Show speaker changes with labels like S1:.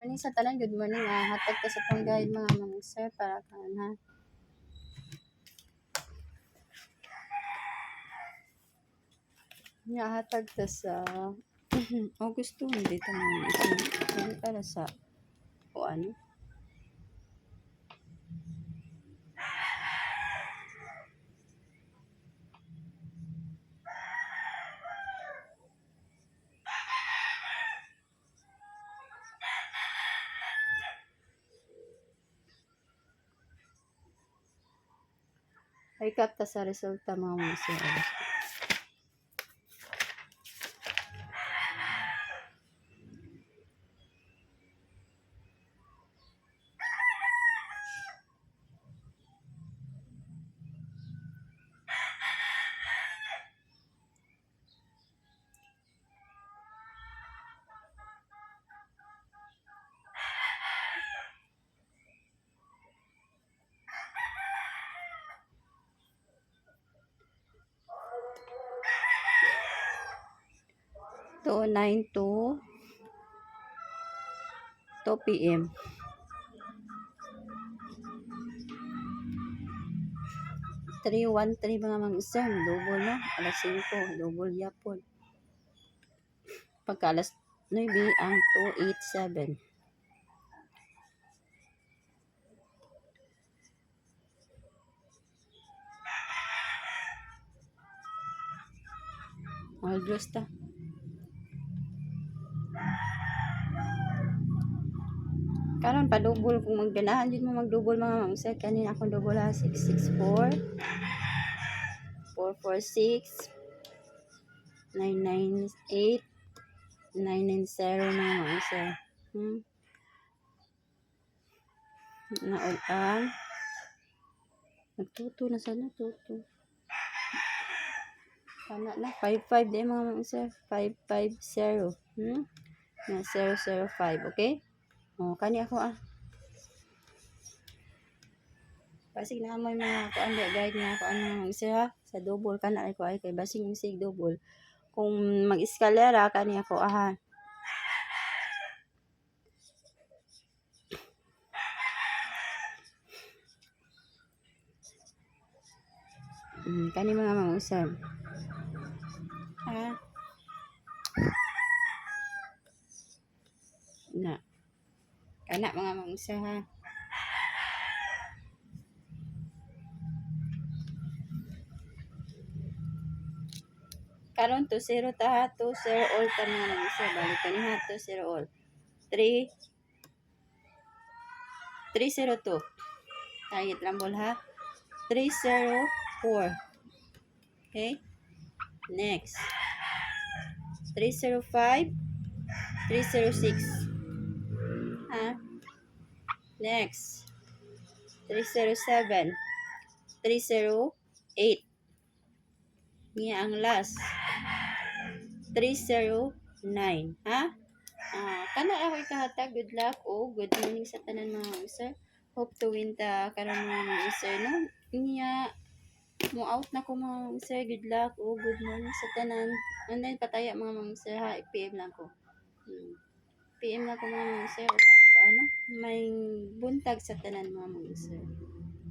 S1: Ani sa tanan, good morning. Hatag ta sa tong guide mga mamang sir para kan ha. Nya hatag ta sa August 2 dito mga isang hindi para sa o ano. Ay kapta sa resulta mga mamang sir. To 9 to 2 p.m. Three, 1-3 mga mga sir, double na, alas 5, double yapon. Pagka alas 9 ang 287. All Diyos ta. Karon pa double kung magganahan din mo mag-double mga mamsir. Kanina akong double ha 664 446 998 990 mga mamsir. Naulang. Nagtuto na sana tuto. Kana na 55 din mga mamsir. 550. Na 005, okay? Oh, kani ako Basig na may mga kuan guide nga kuan mga isa sa double kana ay ko ay kay basig sig double. Kung mag-eskalera kani ako kani mga usab. Na. Kana mga mangsa ha. Karon to 0 ta ha, to 0 all ta mga mangsa. Balik kani ha, to 0 all. 3 302. Target rambol ha. 304. Okay? Next. 305. 306. Next. 307. 308. Niya ang last. 309. Kana ako ikahatag. Good luck o good morning sa tanan mga sir. Hope to win ta karon mga sir no. Niya mo out na ko mga sir. Good luck o good morning sa tanan. And then pataya mga sir ha. PM lang ko. PM lang ko mga sir. Paano? May buntag sa tanan mga sir.